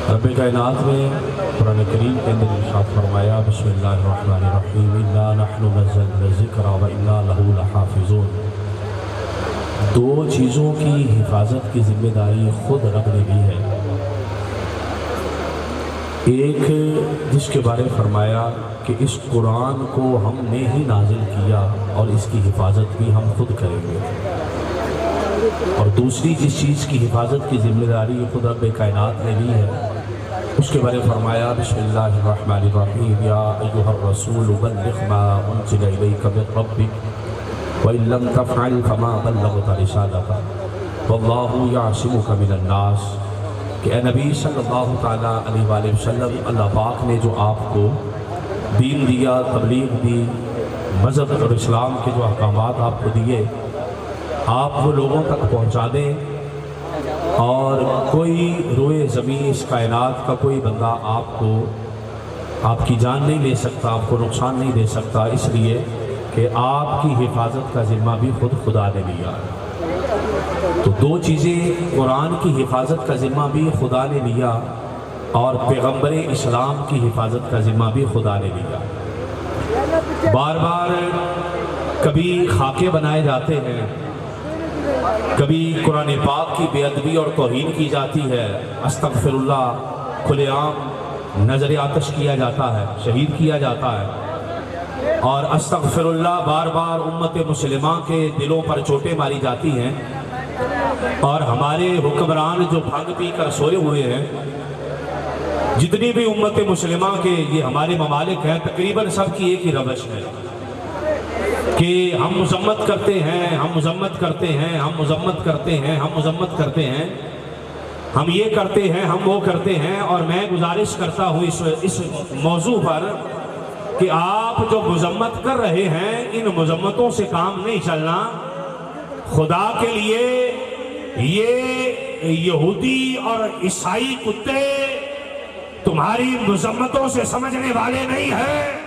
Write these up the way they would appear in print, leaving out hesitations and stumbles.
رب کائنات نے قرآن کریم کے اندر ارشاد فرمایا بسم اللہ الرحمن الرحیم انا نحن نزلنا الذکر وانا لہ لحافظون۔ دو چیزوں کی حفاظت کی ذمہ داری خود رب نے لی ہے۔ ایک جس کے بارے فرمایا کہ اس قرآن کو ہم نے ہی نازل کیا اور اس کی حفاظت بھی ہم خود کریں گے، اور دوسری جس چیز کی حفاظت کی ذمہ داری خود رب کائنات نے لی ہے اس کے بارے فرمایا بسم اللہ الرحمن الرحیم یا ایھا الرسول بلغ ما انزل الیک من ربک وان لم تفعل فما بلغت رسالته واللہ یعصمک من الناس، کہ اے نبی صلی اللہ تعالیٰ علیہ وآلہ وسلم، اللہ پاک نے جو آپ کو دین دیا، تبلیغ دی، مذہب اور اسلام کے جو احکامات آپ کو دیے، آپ وہ لوگوں تک پہنچا دیں، اور کوئی روئے زمین اس کائنات کا کوئی بندہ آپ کی جان نہیں لے سکتا، آپ کو نقصان نہیں دے سکتا، اس لیے کہ آپ کی حفاظت کا ذمہ بھی خود خدا نے لیا۔ تو دو چیزیں، قرآن کی حفاظت کا ذمہ بھی خدا نے لیا اور پیغمبر اسلام کی حفاظت کا ذمہ بھی خدا نے لیا۔ بار بار کبھی خاکے بنائے جاتے ہیں، کبھی قرآن پاک کی بے ادبی اور توہین کی جاتی ہے، استغفر اللہ کھلے عام نظر آتش کیا جاتا ہے، شہید کیا جاتا ہے، اور استغفر اللہ بار بار امت مسلمہ کے دلوں پر چوٹیں ماری جاتی ہیں، اور ہمارے حکمران جو بھنگ پی کر سوئے ہوئے ہیں، جتنی بھی امت مسلمہ کے یہ ہمارے ممالک ہیں، تقریباً سب کی ایک ہی روش ہے کہ ہم مذمت کرتے ہیں، ہم مذمت کرتے ہیں، ہم مذمت کرتے ہیں، ہم مذمت کرتے ہیں، ہم یہ کرتے ہیں، ہم وہ کرتے ہیں۔ اور میں گزارش کرتا ہوں اس موضوع پر کہ آپ جو مذمت کر رہے ہیں، ان مذمتوں سے کام نہیں چلنا۔ خدا کے لیے یہ یہودی اور عیسائی کتے تمہاری مذمتوں سے سمجھنے والے نہیں ہیں،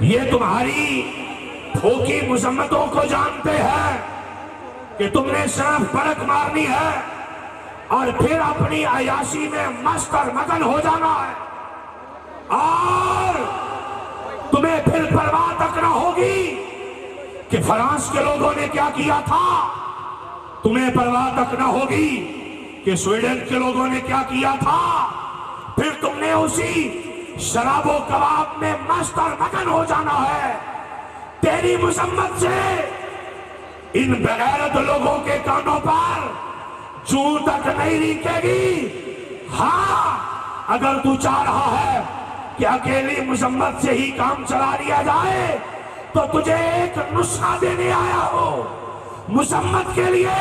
یہ تمہاری پھوکی مذمتوں کو جانتے ہیں کہ تم نے صرف برک مارنی ہے اور پھر اپنی عیاشی میں مست اور مگن ہو جانا ہے، اور تمہیں پھر پرواہ تک نہ ہوگی کہ فرانس کے لوگوں نے کیا کیا تھا، تمہیں پرواہ تک نہ ہوگی کہ سویڈن کے لوگوں نے کیا کیا تھا، پھر تم نے اسی شراب و کباب میں مست اور مگن ہو جانا ہے۔ تیری مذمت سے ان بغیرت لوگوں کے کانوں پر جوں تک نہیں ریکھے گی۔ ہاں، اگر تو چاہ رہا ہے کہ اکیلی مذمت سے ہی کام چلا لیا جائے تو تجھے ایک نسخہ دینے آیا ہو۔ مذمت کے لیے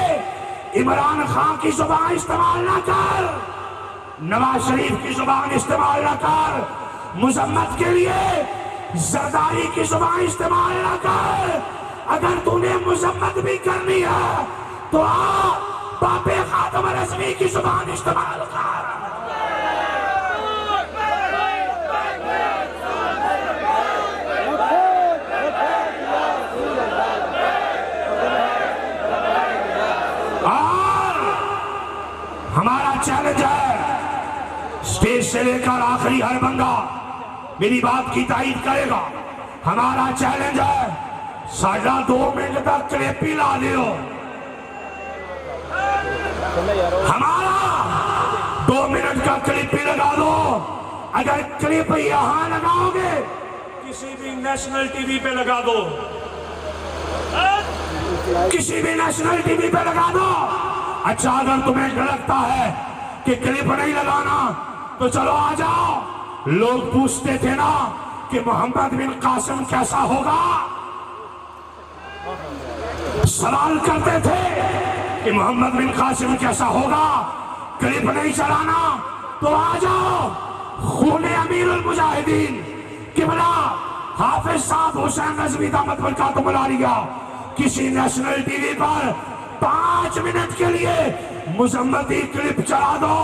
عمران خان کی زبان استعمال نہ کر، نواز شریف کی زبان استعمال نہ کر، مذمت کے لیے زرداری کی زبان استعمال نہ کر۔ اگر تو نے مذمت بھی کرنی ہے تو باپ خاتم رضوی کی زبان استعمال کر۔ اور ہمارا چیلنج ہے، اسٹیج سے لے کر آخری ہر بندہ میری بات کی تائید کرے گا، ہمارا چیلنج ہے 2.5 منٹ تک کلپ ہی لا لیو۔ ہمارا 2 منٹ کا کلپ ہی لگا دو۔ اگر کلپ یہاں لگاؤ گے کسی بھی نیشنل ٹی وی پہ لگا دو، کسی بھی نیشنل ٹی وی پہ لگا دو۔ اچھا، اگر تمہیں لگتا ہے کہ کلپ نہیں لگانا تو چلو آ جاؤ۔ لوگ پوچھتے تھے نا کہ محمد بن قاسم کیسا ہوگا، سوال کرتے تھے کہ محمد بن قاسم کیسا ہوگا، کلپ نہیں چلانا تو آ جاؤ۔ خون امیر المجاہدین قبلہ حافظ صاحب حسین رضوی دامت برکاتہم العالیہ کسی نیشنل ٹی وی پر 5 منٹ کے لیے مذمتی کلپ چلا دو،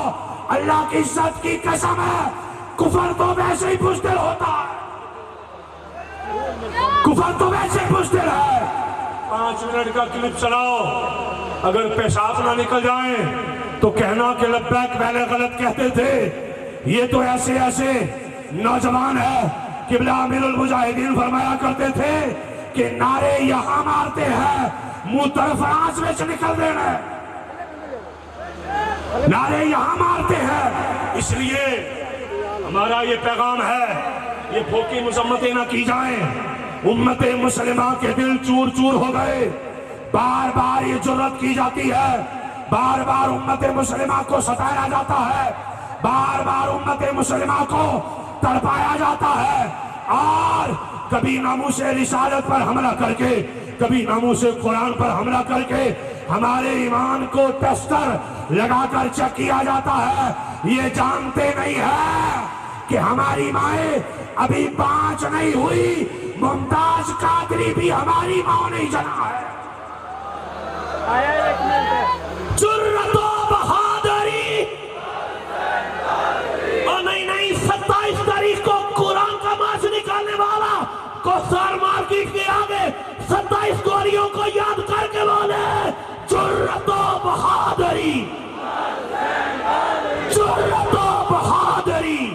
اللہ کی عزت کی قسم ہے کفر تو ویسے ہی بزدل ہوتا ہے، کفر تو ویسے ہی بزدل ہے۔ 5 منٹ کا کلپ چلاؤ، اگر پیشاب نہ نکل جائیں تو کہنا کہ لبیک پہلے غلط کہتے تھے، یہ تو ایسے ایسے نوجوان ہے۔ قبلہ امیر المجاہدین فرمایا کرتے تھے کہ نعرے یہاں مارتے ہیں، منہ طرف فرانس میں سے نکل دینا ہے، نعرے یہاں مارتے ہیں۔ اس لیے ہمارا یہ پیغام ہے، یہ بھوکی مذمتیں نہ کی جائیں۔ امت مسلمہ کے دل چور چور ہو گئے، بار بار یہ جرات کی جاتی ہے، بار بار امت مسلمہ کو ستایا جاتا ہے، بار بار امت مسلمہ کو تڑپایا جاتا ہے، اور کبھی ناموس رسالت پر حملہ کر کے، کبھی ناموس قرآن پر حملہ کر کے ہمارے ایمان کو ٹیسٹر لگا کر چیک کیا جاتا ہے۔ یہ جانتے نہیں ہے کہ ہماری مائیں ابھی 5 نہیں ہوئی، ممتاز قادری بھی ہماری ماں نہیں جنا ہے۔ جرت و بہادری، اور نہیں 27 تاریخ کو قرآن کا مارچ نکالنے والا کوثر مارکیٹ کے آگے 27 گولیوں کو یاد کر کے بولے جرت و بہادری، جرت و بہادری۔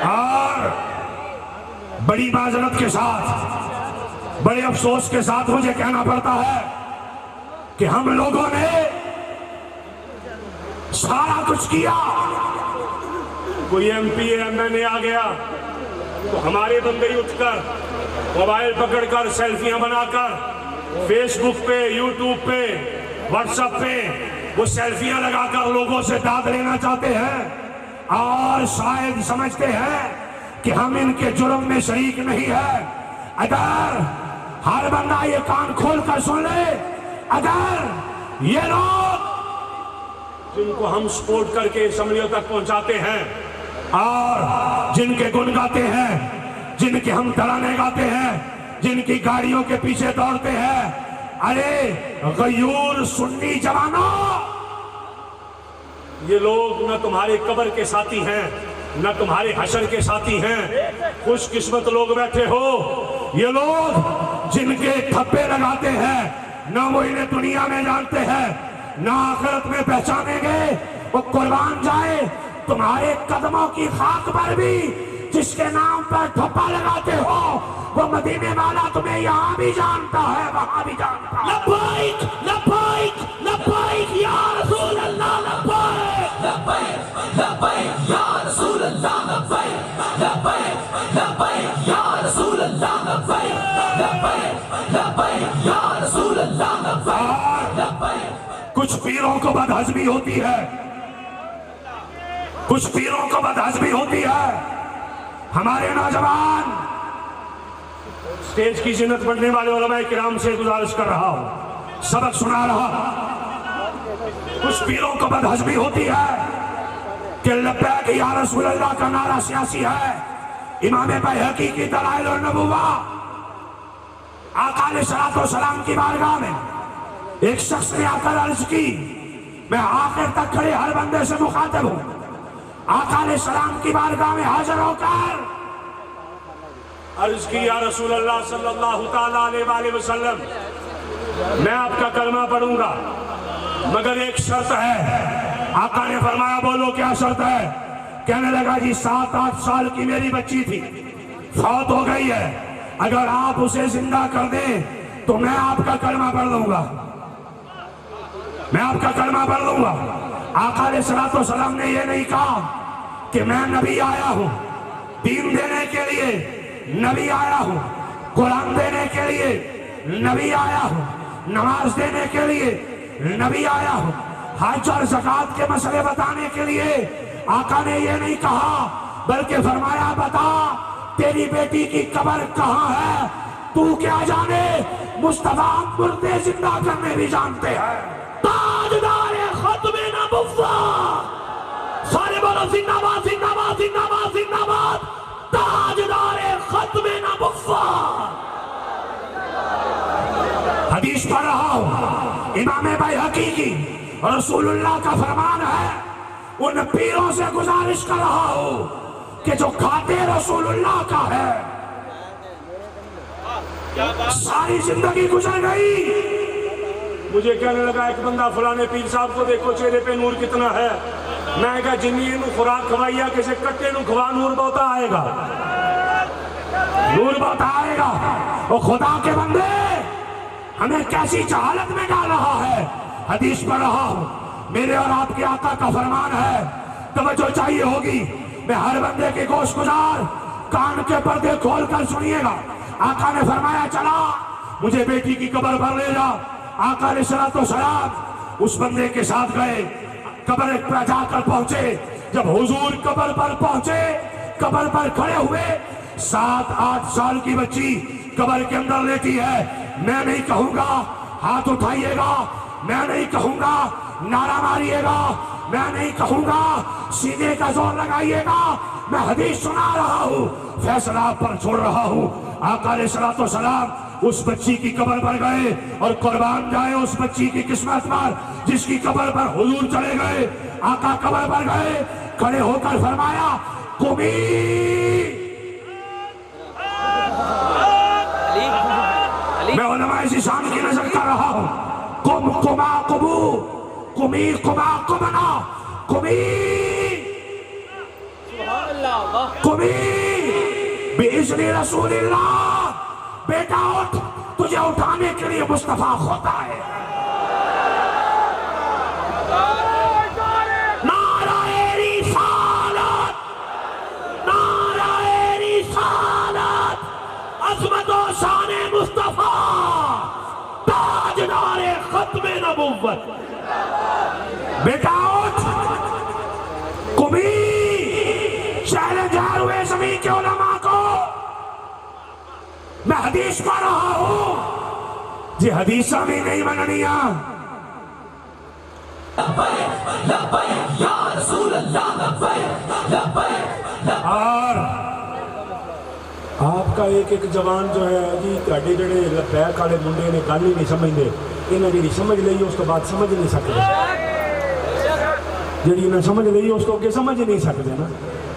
اور بڑی معذرت کے ساتھ، بڑے افسوس کے ساتھ مجھے کہنا پڑتا ہے کہ ہم لوگوں نے سارا کچھ کیا، کوئی ایم پی ایم این اے آ گیا تو ہمارے بندے ہی اٹھ کر موبائل پکڑ کر سیلفیاں بنا کر فیس بک پہ، یوٹیوب پہ، واٹس ایپ پہ وہ سیلفیاں لگا کر لوگوں سے داد لینا چاہتے ہیں، اور شاید سمجھتے ہیں کہ ہم ان کے جرم میں شریک نہیں ہے۔ اگر ہر بندہ یہ کان کھول کر سن لے، اگر یہ لوگ جن کو ہم سپورٹ کر کے اسمبلیوں تک پہنچاتے ہیں اور جن کے گن گاتے ہیں، جن کے ہم ترانے گاتے ہیں، جن کی گاڑیوں کے پیچھے دوڑتے ہیں، ارے غیور سنی جوانوں، یہ لوگ نہ تمہارے قبر کے ساتھی ہیں، نہ تمہارے حشر کے ساتھی ہیں۔ خوش قسمت لوگ بیٹھے ہو، یہ لوگ جن کے تھپے لگاتے ہیں، نہ وہ انہیں دنیا میں جانتے ہیں نہ آخرت میں پہچانیں گے۔ وہ قربان جائے تمہارے قدموں کی خاک پر بھی جس کے نام پر تھپا لگاتے ہو، وہ مدینے والا تمہیں یہاں بھی جانتا ہے، وہاں بھی جانتا ہے۔ لبیک لبیک لبیک یا رسول اللہ، لبیک لبیک لبیک یا رسول اللہ، لبیک لبیک لبیک یا رسول اللہ، لبیک لبیک لبیک یا رسول اللہ، لبیک۔ کچھ پیروں کو بدہضمی ہوتی ہے، کچھ پیروں کو بدہضمی ہوتی ہے۔ ہمارے نوجوان اسٹیج کی زینت بڑھنے والے علماء کرام سے گزارش کر رہا ہوں، سبق سنا رہا، کچھ پیروں کو بدہضمی ہوتی ہے کہ لبیک یا رسول اللہ کا نعرہ سیاسی ہے۔ امام بیہقی کی دلائل النبوہ، آقا علیہ الصلوۃ والسلام کی بارگاہ میں ایک شخص نے آ کر عرض کی، میں آخر تک کھڑے ہر بندے سے مخاطب ہوں، آقا علیہ السلام کی بارگاہ میں حاضر ہو کر عرض کی، یا رسول اللہ صلی اللہ تعالیٰ علیہ وآلہ وسلم، میں آپ کا کلمہ پڑھوں گا مگر ایک شرط ہے۔ آقا نے فرمایا بولو کیا شرط ہے؟ کہنے لگا جی 7-8 سال کی میری بچی تھی، فوت ہو گئی ہے، اگر آپ اسے زندہ کر دیں تو میں آپ کا کلمہ پڑھ لوں گا، میں آپ کا کلمہ پڑھ لوں گا۔ آقا علیہ الصلوۃ والسلام نے یہ نہیں کہا کہ میں نبی آیا ہوں دین دینے کے لیے، نبی آیا ہوں قرآن دینے کے لیے، نبی آیا ہوں نماز دینے کے لیے، نبی آیا ہوں حج اور زکوٰۃ کے مسئلے بتانے کے لیے۔ آقا نے یہ نہیں کہا بلکہ فرمایا بتا تیری بیٹی کی قبر کہاں ہے، تو کیا جانے، مصطفیٰ مردے زندہ کرنے بھی جانتے ہیں۔ تاجدار ختم نبوت، سارے بولو زندہ باد زندہ باد زندہ باد زندہ باد، تاجدار ختم نبوت۔ حدیث پڑھ رہا ہوں امام بیہقی کی، رسول اللہ کا فرمان ہے، ان پیروں سے گزارش کر رہا ہوں کہ جو کھاتے رسول اللہ کا ہے، ساری زندگی گزر گئی مجھے کہنے لگا ایک بندہ فلانے پیر صاحب کو دیکھو چہرے پہ نور کتنا ہے. میں کہا جنی نو خوراک کھوائی ہے کسی کٹے نو کھوا نور بہتا آئے گا, نور بہتا آئے گا. وہ خدا کے بندے ہمیں کیسی جہالت میں ڈال رہا ہے. حدیث پڑھ رہا ہوں, میرے اور آپ کے آقا کا فرمان ہے, توجہ چاہیے ہوگی. میں ہر بندے کے گوش گزار کان کے پردے کھول کر سنیے گا. آقا نے فرمایا چلا مجھے بیٹی کی قبر پر لے جا. آقا علیہ الصلوۃ والسلام اس بندے کے ساتھ گئے, قبر پر جا کر پہنچے. جب حضور قبر پر پہنچے, قبر پر کھڑے ہوئے, 7-8 سال کی بچی قبر کے اندر لیٹی ہے. میں نہیں کہوں گا ہاتھ اٹھائیے گا, میں نہیں کہوں گا نعرہ ماریے گا, میں نہیں کہوں گا سینے کا زور لگائیے گا. میں حدیث سنا رہا ہوں, فیصلہ آپ پر چھوڑ رہا ہوں. آقا علیہ الصلوۃ والسلام اس بچی کی قبر پر گئے, اور قربان جائے اس بچی کی قسمت پر جس کی قبر پر حضور چلے گئے. آقا قبر پر گئے, کھڑے ہو کر فرمایا قومی. میں علماء شام کی نظر کر رہا ہوں. قم قما قبو, قمی قما قمنا, قمی قمی بِإِذْنِ رسول اللہ. بیٹا اٹھ, تجھے اٹھانے کے لیے مصطفیٰ ہوتا ہے. نعرہ رسالت, نعرہ رسالت, عظمت و شان مصطفیٰ, تاجدار ختم نبوت. بیٹا اٹھ, قمی. شہر جہر ہوئے زمین کے علماء کو میں حدیث پڑھ رہا ہوں, جی حدیثہ میں نہیں مننیاں. اور آپ کا ایک ایک جوان جو ہے جی تہاڈے جڑے لبیک والے منڈے نے گل ہی نہیں سمجھتے. انہیں جی سمجھ لئی اس تو بعد سمجھ نہیں سکتے, جڑی انہیں سمجھ لئی اس تو اگے سمجھ نہیں سکتے نا.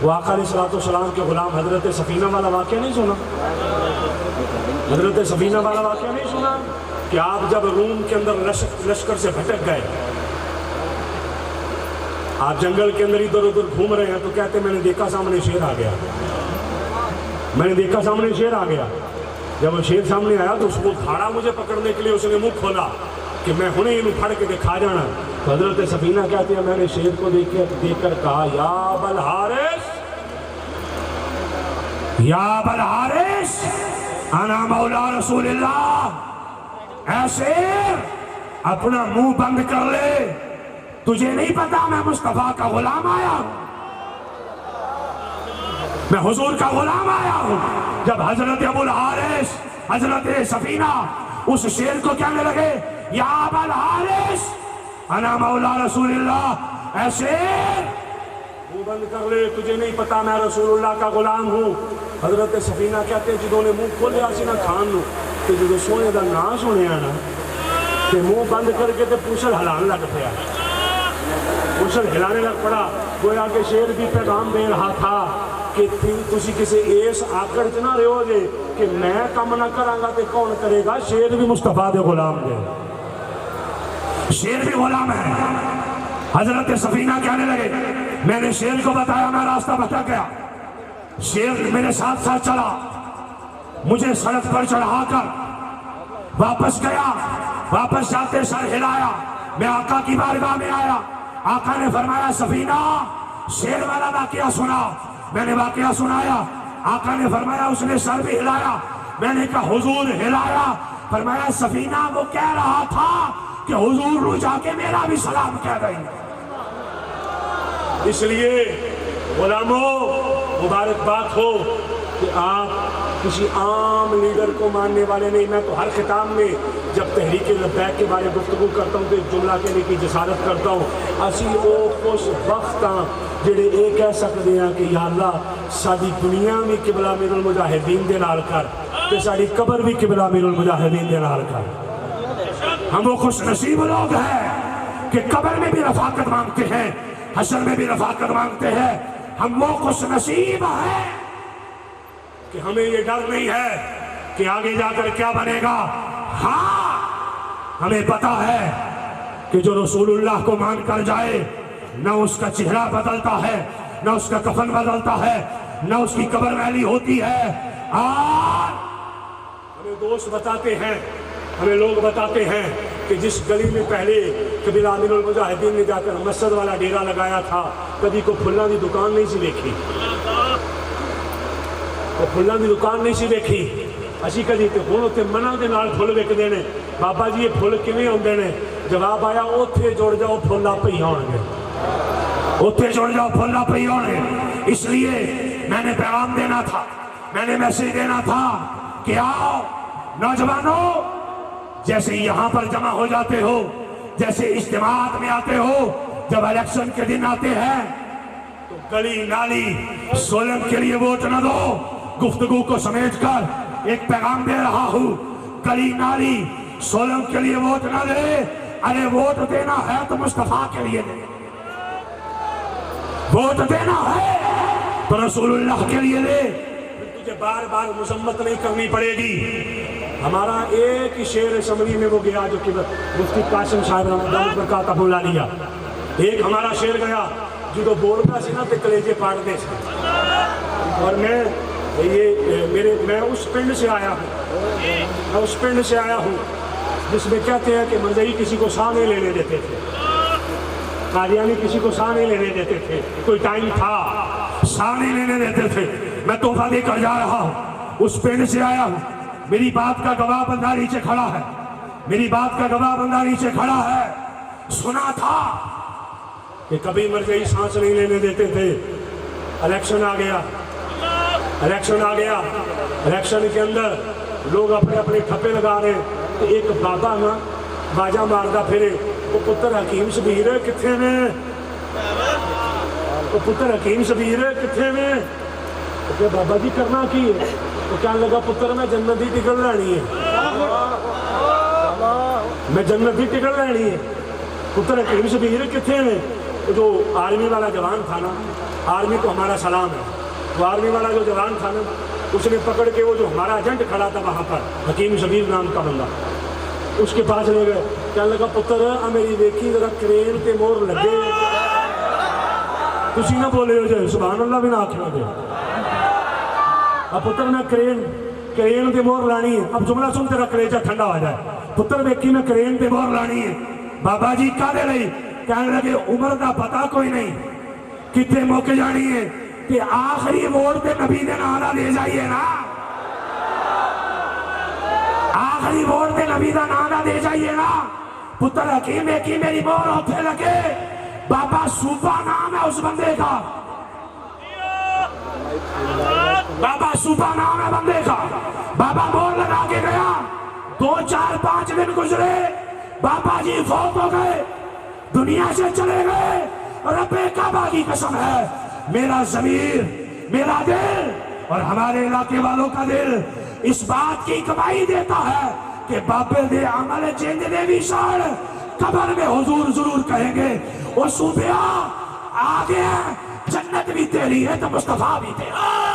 وہ آقا علیہ الصلوۃ والسلام کے غلام حضرت سفینہ والا واقعہ نہیں سنا؟ حضرت سفینہ والا واقعہ نہیں سنا کہ آپ جب روم کے اندر لشکر سے بھٹک گئے, آپ جنگل کے اندر ادھر ادھر گھوم رہے ہیں, تو کہتے میں نے دیکھا سامنے شیر آ گیا, میں نے دیکھا سامنے شیر آ گیا. جب وہ شیر سامنے آیا تو اس کو کھاڑا مجھے پکڑنے کے لیے اس نے منہ کھولا کہ میں ہنے انہوں پھڑ کے دکھا جانا. تو حضرت سفینہ کہتے ہیں میں نے شیر کو دیکھ کر کہا یا بالحارث, یا بالحارث انا مولا رسول اللہ. اے شیر اپنا منہ بند کر لے, تجھے نہیں پتا میں مصطفیٰ کا غلام آیا ہوں, میں حضور کا غلام آیا ہوں. جب حضرت ابو الحارث حضرت سفینہ اس شیر کو کہنے لگے یا ابا الحارث انا مولا رسول اللہ, اے شیر منہ بند کر لے, تجھے نہیں پتا میں رسول اللہ کا غلام ہوں. حضرت سفینہ کہتے جدوں نے منہ کھولیا سی نا کھان نو, تے جدوں سونے دا نام سنیا نا تے منہ بند کر کے تے پوچھل ہلان لگ پیا, پوچھل ہلانے لگ پڑا. گویا کہ شیر بھی پیغام دے رہا تھا کہ تسی کسی ایس آکڑ چ نہ رہو جے کہ میں کم نہ کراں گا تے کون کرے گا. شیر بھی مصطفیٰ دے غلام دے, شیر بھی غلام ہے. حضرت سفینہ کہنے لگے میں نے شیر کو بتایا میں راستہ بھٹک گیا, شیر میرے ساتھ ساتھ چلا, مجھے سڑک پر چڑھا کر واپس گیا. واپس جاتے سر ہلایا, میں آقا کی بارگاہ میں آیا. آقا نے فرمایا سفینہ شیر والا واقعہ سنا. میں نے واقعہ سنایا. آقا نے فرمایا اس نے سر بھی ہلایا. میں نے کہا حضور ہلایا؟ فرمایا سفینہ وہ کہہ رہا تھا کہ حضور رو جا کے میرا بھی سلام کہہ گئی. اس لیے غلاموں مبارکباد ہو کہ آپ کسی عام لیڈر کو ماننے والے نہیں. میں تو ہر خطاب میں جب تحریک لبیک کے بارے گفتگو کرتا ہوں تو ایک جملہ کہنے کی جسارت کرتا ہوں, اسی وہ خوش بخت ہاں جڑے یہ کہہ سکتے ہیں کہ یا اللہ ساری دنیا بھی قبلہ امیر المجاہدین دے نال کر تے ساری قبر بھی قبلہ امیر المجاہدین دے نال کر. ہم وہ خوش نصیب لوگ ہیں کہ قبر میں بھی رفاقت مانگتے ہیں, حشر میں بھی رفاقت مانگتے ہیں. ہم وہ خوش نصیب ہیں کہ ہمیں یہ ڈر نہیں ہے کہ آگے جا کر کیا بنے گا. ہاں ہمیں پتا ہے کہ جو رسول اللہ کو مان کر جائے نہ اس کا چہرہ بدلتا ہے، نہ اس کا کفن بدلتا ہے، نہ اس کی قبر میلی ہوتی ہے۔ اور ہمیں دوست بتاتے ہیں، ہمیں لوگ بتاتے ہیں کہ جس گلی میں پہلے کبھی امیر المجاہدین نے جا کر مسجد والا ڈیرا لگایا تھا، کبھی کو پھلاں دی دکان نہیں سی دیکھی، وہ پھلاں دی دکان نہیں سی دیکھی۔ اسی کدی تے ہن اوتھے مناں دے نال پھل وکدے نے، بابا جی یہ پھل کیویں ہوندے نے؟ جواب آیا اوتھے جڑ جاؤ پھل آپ ہی ہون گے، اوتھے جڑ جاؤ پھل آپ ہی ہون گے۔ اس لیے میں نے پیغام دینا تھا، میں نے میسیج دینا تھا کہ آؤ نوجوانوں، جیسے یہاں پر جمع ہو جاتے ہو، جیسے اجتماعات میں آتے ہو، جب الیکشن کے دن آتے ہیں تو گلی نالی سولنگ کے لیے ووٹ نہ دو۔ گفتگو کو سمیٹ کر ایک پیغام دے رہا ہوں، گلی نالی سولنگ کے لیے ووٹ نہ دے، ارے ووٹ دینا ہے تو مصطفیٰ کے لیے دے، ووٹ دینا ہے تو رسول اللہ کے لیے دے، تجھے بار بار مذمت نہیں کرنی پڑے گی۔ ہمارا ایک ہی شعر اسمبلی میں وہ گیا جو کہ مفتی قاسم صاحب رحمۃ اللہ کا بولا لیا، ایک ہمارا شعر گیا جو بولتا سی نا تے کلیجے پاڑتے سے۔ اور میں اس پنڈ سے آیا ہوں، جس میں کہتے ہیں کہ مرزائی کسی کو سانس نہیں لینے دیتے تھے، قادیانی کسی کو سانس نہیں لینے دیتے تھے، کوئی ٹائم تھا سانس نہیں لینے دیتے تھے۔ میں تحفہ دے کر جا رہا ہوں، اس پنڈ سے آیا ہوں، میری بات کا گواہ بندہ نیچے کھڑا ہے، میری بات کا گواہ بندہ نیچے کھڑا ہے۔ سنا تھا کہ کبھی مرزائی سانس نہیں لینے دیتے تھے، الیکشن آ گیا، الیکشن کے اندر لوگ اپنے اپنے ٹھپے لگا رہے، تو ایک بابا نا باجا ماردا پھرے، وہ پتر حکیم شبیر کتھے میں، وہ پتر حکیم شبیر کتھے میں؟ کہ بابا جی کرنا کی ہے؟ وہ کہنے لگا پتر میں جنت دی ٹکٹ لینی ہے، میں جنت دی ٹکٹ لینی ہے۔ پتر حکیم شبیر کتھے میں؟ جو آرمی والا جوان تھا نا، آرمی کو ہمارا سلام ہے، وہ آرمی والا جو جوان تھا نا، اس نے پکڑ کے وہ جو ہمارا ایجنٹ کھڑا تھا وہاں پر، حکیم شبیر نام کا بندہ، اس کے پاس لے گئے، کہنے لگا پتر میری ویکھی ذرا کرین تے مور لگے، تسی نہ بولے ہو جائے سبحان اللہ بھی نہ آکھنا دے، اب پتر میں کرین تے مور لانی ہے، اب جملہ سن تیرا کلیجہ ٹھنڈا ہو جائے، پتر ویکھی میں کرین تے مور لانی ہے، بابا جی کہنے لئی، کہنے لگے عمر دا پتہ کوئی نہیں، کتے موقع جانی ہے، کہ آخری ووٹ پہ نبی نے نعرہ لے جائیے نا، آخری ووٹ پہ نبی کا نعرہ لے جائیے نا۔ پتر حکیم کی میری مور ہوتے لگے، بابا صوفہ نام ہے اس بندے کا، بابا صوفہ نام ہے بندے کا، بابا مور لگا کے گیا، 2 4 5 دن گزرے، بابا جی فوت ہو گئے، دنیا سے چلے گئے۔ رب کعبہ کی قسم ہے، میرا ضمیر، میرا دل اور ہمارے علاقے والوں کا دل اس بات کی گواہی دیتا ہے کہ بابے دے عمل چینج دے بھی شاڑ قبر میں حضور ضرور کہیں گے، او صوفیاء آگے جنت بھی تیری ہے تو مصطفیٰ بھی تیرا۔